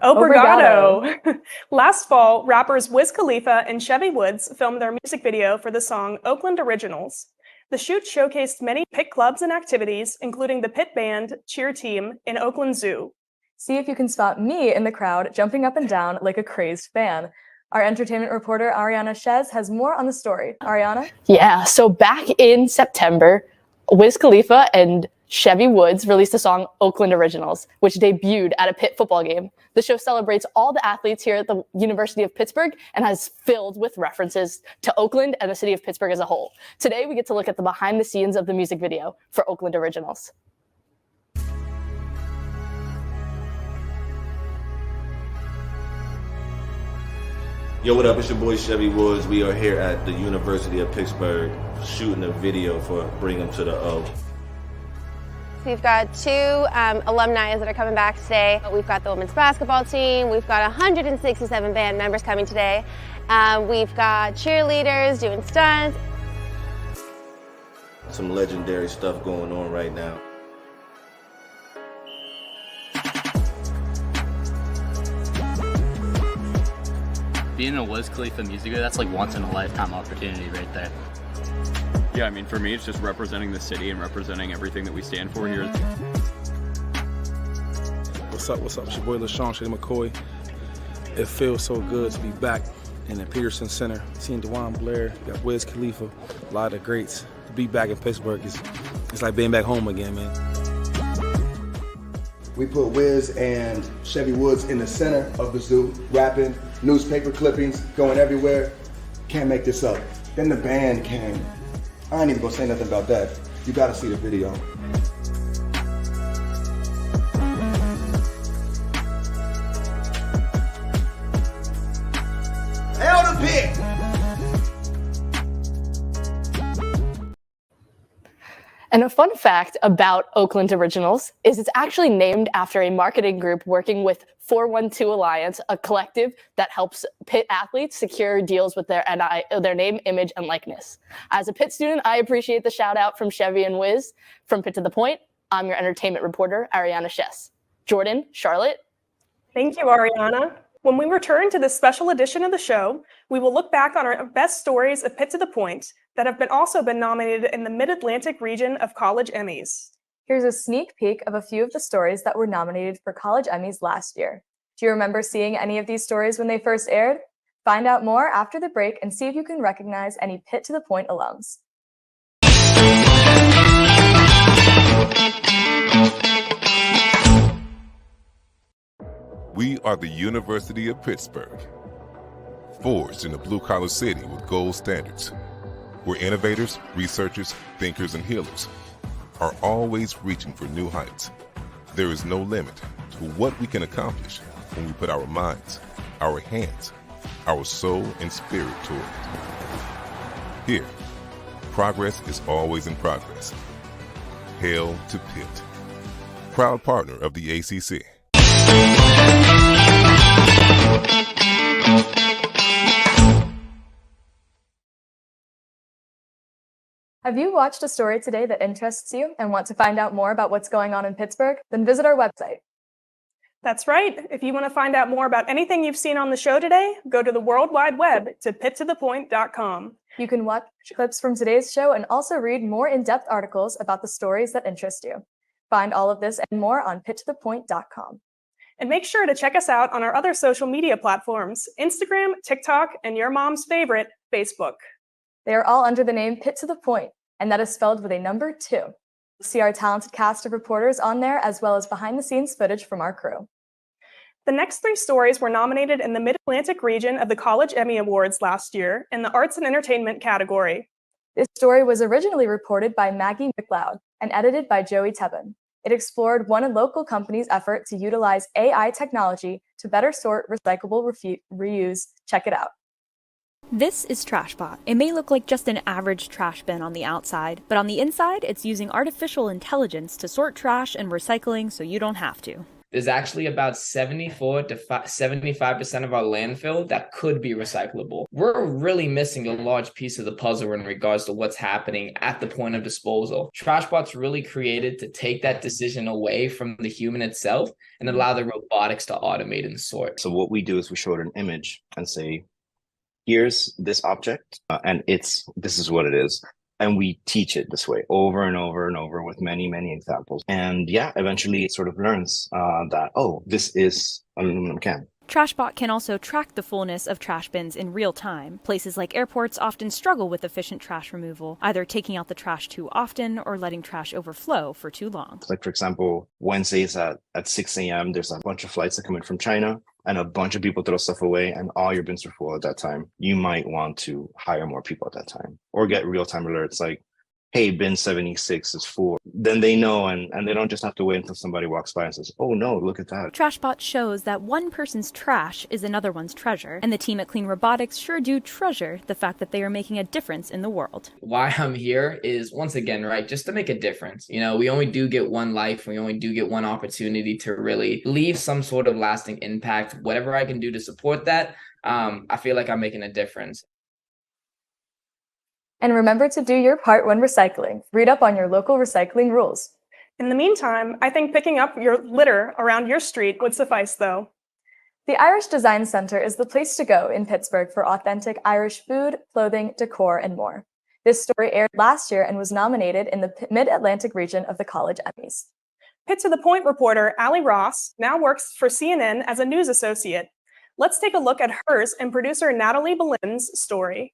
Obrigado. Last fall, rappers Wiz Khalifa and Chevy Woods filmed their music video for the song Oakland Originals. The shoot showcased many Pitt clubs and activities, including the Pitt Band cheer team in Oakland Zoo. See if you can spot me in the crowd jumping up and down like a crazed fan. Our entertainment reporter Ariana Shez has more on the story. Ariana? Yeah, so back in September, Wiz Khalifa and Chevy Woods released the song Oakland Originals, which debuted at a Pitt football game. The show celebrates all the athletes here at the University of Pittsburgh and has filled with references to Oakland and the city of Pittsburgh as a whole. Today, we get to look at the behind the scenes of the music video for Oakland Originals. Yo, what up? It's your boy Chevy Woods. We are here at the University of Pittsburgh shooting a video for Bring 'Em to the O. We've got two alumni that are coming back today. We've got the women's basketball team. We've got 167 band members coming today. We've got cheerleaders doing stunts. Some legendary stuff going on right now. Being in a Wiz Khalifa music video, that's like once in a lifetime opportunity right there. Yeah, I mean, for me, it's just representing the city and representing everything that we stand for here. What's up? It's your boy LaShawn Shady McCoy. It feels so good to be back in the Peterson Center, seeing DeJuan Blair, got Wiz Khalifa, a lot of greats. To be back in Pittsburgh it's like being back home again, man. We put Wiz and Chevy Woods in the center of the zoo, rapping, newspaper clippings going everywhere. Can't make this up. Then the band came. I ain't even gonna say nothing about that. You gotta see the video. Hell to Pitt! And a fun fact about Oakland Originals is it's actually named after a marketing group working with 412 Alliance, a collective that helps Pitt athletes secure deals with their name, image, and likeness. As a Pitt student, I appreciate the shout out from Chevy and Wiz. From Pitt to the Point, I'm your entertainment reporter, Ariana Shez. Jordan, Charlotte. Thank you, Ariana. When we return to this special edition of the show, we will look back on our best stories of Pitt to the Point that have also been nominated in the Mid-Atlantic region of College Emmys. Here's a sneak peek of a few of the stories that were nominated for College Emmys last year. Do you remember seeing any of these stories when they first aired? Find out more after the break and see if you can recognize any Pitt to the Point alums. We are the University of Pittsburgh, forged in a blue-collar city with gold standards, where innovators, researchers, thinkers, and healers are always reaching for new heights. There is no limit to what we can accomplish when we put our minds, our hands, our soul, and spirit toward it. Here, progress is always in progress. Hail to Pitt, proud partner of the ACC. Have you watched a story today that interests you and want to find out more about what's going on in Pittsburgh? Then visit our website. That's right. If you want to find out more about anything you've seen on the show today, go to the World Wide Web to pittothepoint.com. You can watch clips from today's show and also read more in-depth articles about the stories that interest you. Find all of this and more on pittothepoint.com. And make sure to check us out on our other social media platforms, Instagram, TikTok, and your mom's favorite, Facebook. They are all under the name Pitt to the Point, and that is spelled with a number 2. See our talented cast of reporters on there, as well as behind-the-scenes footage from our crew. The next 3 stories were nominated in the Mid-Atlantic region of the College Emmy Awards last year in the Arts and Entertainment category. This story was originally reported by Maggie McLeod and edited by Joey Tebben. It explored one local company's effort to utilize AI technology to better sort recyclable reuse. Check it out. This is TrashBot. It may look like just an average trash bin on the outside, but on the inside, it's using artificial intelligence to sort trash and recycling so you don't have to. There's actually about 74 to 75% of our landfill that could be recyclable. We're really missing a large piece of the puzzle in regards to what's happening at the point of disposal. TrashBot's really created to take that decision away from the human itself and allow the robotics to automate and sort. So what we do is we show it an image and say, here's this object, and this is what it is. And we teach it this way over and over and over with many, many examples. And yeah, eventually it sort of learns that, oh, this is an aluminum can. TrashBot can also track the fullness of trash bins in real time. Places like airports often struggle with efficient trash removal, either taking out the trash too often or letting trash overflow for too long. Like, for example, Wednesdays at 6 a.m., there's a bunch of flights that come in from China and a bunch of people throw stuff away and all your bins are full at that time. You might want to hire more people at that time or get real-time alerts like, hey, bin 76 is full. Then they know, and they don't just have to wait until somebody walks by and says, oh no, look at that. TrashBot shows that one person's trash is another one's treasure, and the team at Clean Robotics sure do treasure the fact that they are making a difference in the world. Why I'm here is, once again, right, just to make a difference. You know, we only do get one life, we only do get one opportunity to really leave some sort of lasting impact. Whatever I can do to support that, I feel like I'm making a difference. And remember to do your part when recycling. Read up on your local recycling rules. In the meantime, I think picking up your litter around your street would suffice, though. The Irish Design Center is the place to go in Pittsburgh for authentic Irish food, clothing, decor, and more. This story aired last year and was nominated in the Mid-Atlantic region of the College Emmys. Pitt to the Point reporter Allie Ross now works for CNN as a news associate. Let's take a look at hers and producer Natalie Bolin's story.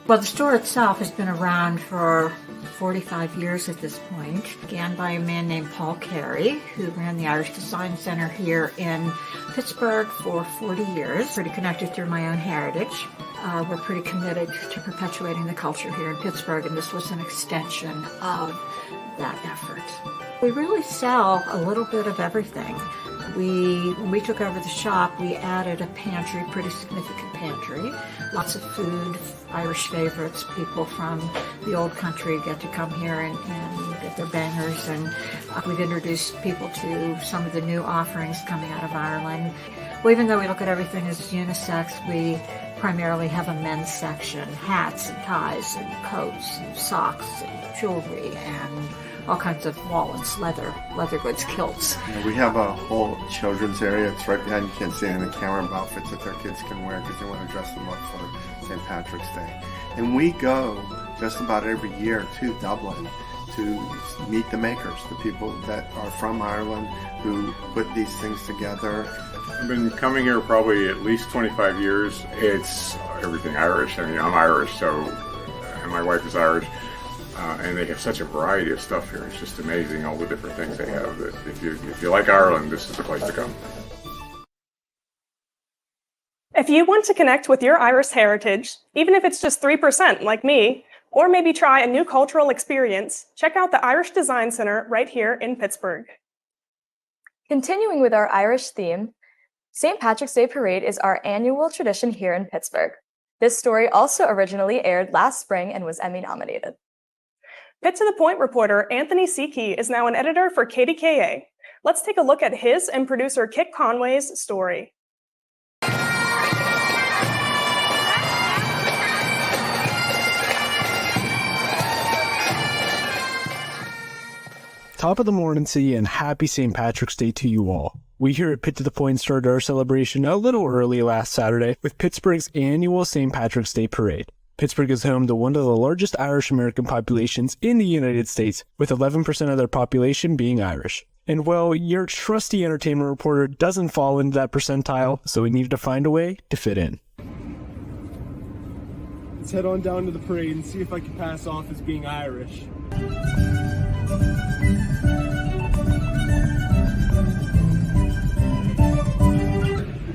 Well, the store itself has been around for 45 years at this point. Began by a man named Paul Carey, who ran the Irish Design Center here in Pittsburgh for 40 years. Pretty connected through my own heritage. We're pretty committed to perpetuating the culture here in Pittsburgh, and this was an extension of that effort. We really sell a little bit of everything. When we took over the shop, we added a pantry, pretty significant pantry. Lots of food, Irish favorites. People from the old country get to come here and get their bangers. And we've introduced people to some of the new offerings coming out of Ireland. Well, even though we look at everything as unisex, we primarily have a men's section. Hats and ties and coats and socks and jewelry and all kinds of wallets, leather goods, kilts. We have a whole children's area. It's right behind. You can't see any of the camera outfits that their kids can wear because they want to dress them up for St. Patrick's Day. And we go just about every year to Dublin to meet the makers, the people that are from Ireland who put these things together. I've been coming here probably at least 25 years. It's everything Irish. I mean, I'm Irish, and my wife is Irish. And they have such a variety of stuff here. It's just amazing, all the different things they have. That if you like Ireland, this is the place to come. If you want to connect with your Irish heritage, even if it's just 3% like me, or maybe try a new cultural experience, check out the Irish Design Center right here in Pittsburgh. Continuing with our Irish theme, St. Patrick's Day Parade is our annual tradition here in Pittsburgh. This story also originally aired last spring and was Emmy nominated. Pitt to the Point reporter Anthony C. Key is now an editor for KDKA. Let's take a look at his and producer Kit Conway's story. Top of the morning to you and happy St. Patrick's Day to you all. We here at Pitt to the Point started our celebration a little early last Saturday with Pittsburgh's annual St. Patrick's Day Parade. Pittsburgh is home to one of the largest Irish American populations in the United States, with 11% of their population being Irish. And well, your trusty entertainment reporter doesn't fall into that percentile, so we needed to find a way to fit in. Let's head on down to the parade and see if I can pass off as being Irish.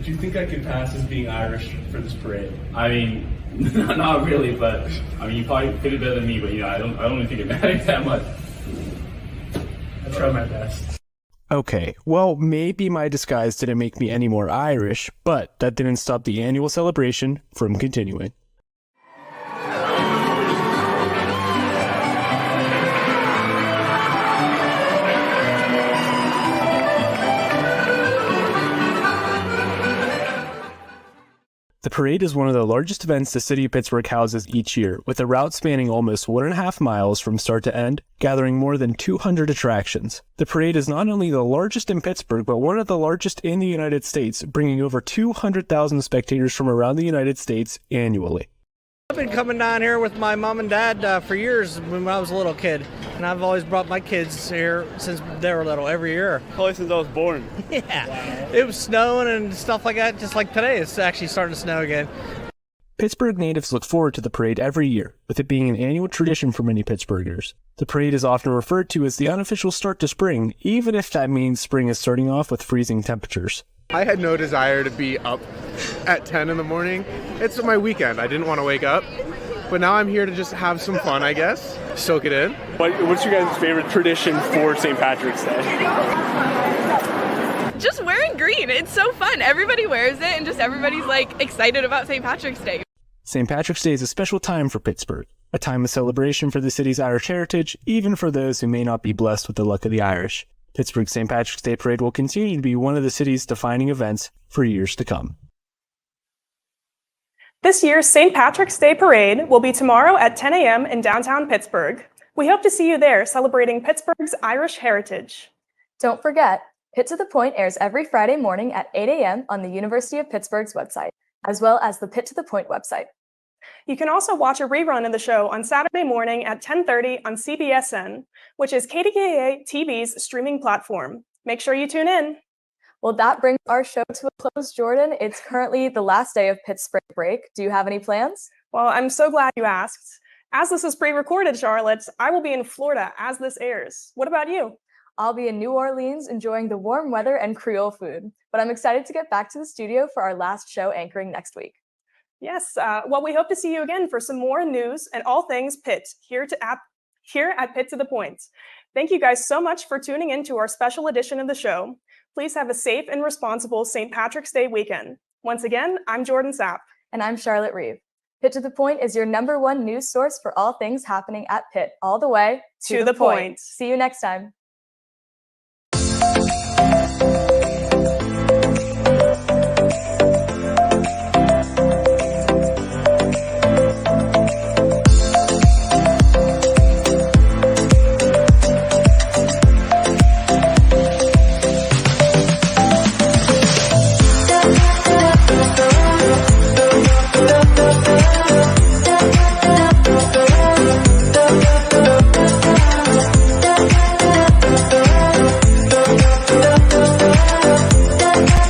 Do you think I could pass as being Irish for this parade? I mean, Not really, but I mean, you probably did it better than me. But I don't really think it matters that much. I tried my best. Okay, well, maybe my disguise didn't make me any more Irish, but that didn't stop the annual celebration from continuing. The parade is one of the largest events the City of Pittsburgh houses each year, with a route spanning almost 1.5 miles from start to end, gathering more than 200 attractions. The parade is not only the largest in Pittsburgh, but one of the largest in the United States, bringing over 200,000 spectators from around the United States annually. I've been coming down here with my mom and dad for years when I was a little kid, and I've always brought my kids here since they were little every year. Probably since I was born. Yeah, it was snowing and stuff like that, just like today. It's actually starting to snow again. Pittsburgh natives look forward to the parade every year, with it being an annual tradition for many Pittsburghers. The parade is often referred to as the unofficial start to spring, even if that means spring is starting off with freezing temperatures. I had no desire to be up at 10 in the morning. It's my weekend. I didn't want to wake up. But now I'm here to just have some fun, I guess. Soak it in. What's your guys' favorite tradition for St. Patrick's Day? Just wearing green. It's so fun. Everybody wears it and just everybody's excited about St. Patrick's Day. St. Patrick's Day is a special time for Pittsburgh, a time of celebration for the city's Irish heritage, even for those who may not be blessed with the luck of the Irish. Pittsburgh's St. Patrick's Day Parade will continue to be one of the city's defining events for years to come. This year's St. Patrick's Day Parade will be tomorrow at 10 a.m. in downtown Pittsburgh. We hope to see you there celebrating Pittsburgh's Irish heritage. Don't forget, Pitt to the Point airs every Friday morning at 8 a.m. on the University of Pittsburgh's website, as well as the Pitt to the Point website. You can also watch a rerun of the show on Saturday morning at 10:30 on CBSN, which is KDKA TV's streaming platform. Make sure you tune in. Well, that brings our show to a close, Jordan. It's currently the last day of Pitt's spring break. Do you have any plans? Well, I'm so glad you asked. As this is pre-recorded, Charlotte, I will be in Florida as this airs. What about you? I'll be in New Orleans enjoying the warm weather and Creole food, but I'm excited to get back to the studio for our last show anchoring next week. Yes, well, we hope to see you again for some more news and all things Pitt here at Pitt to the Point. Thank you guys so much for tuning in to our special edition of the show. Please have a safe and responsible St. Patrick's Day weekend. Once again, I'm Jordan Sapp. And I'm Charlotte Reeve. Pitt to the Point is your #1 news source for all things happening at Pitt, all the way to the point. See you next time.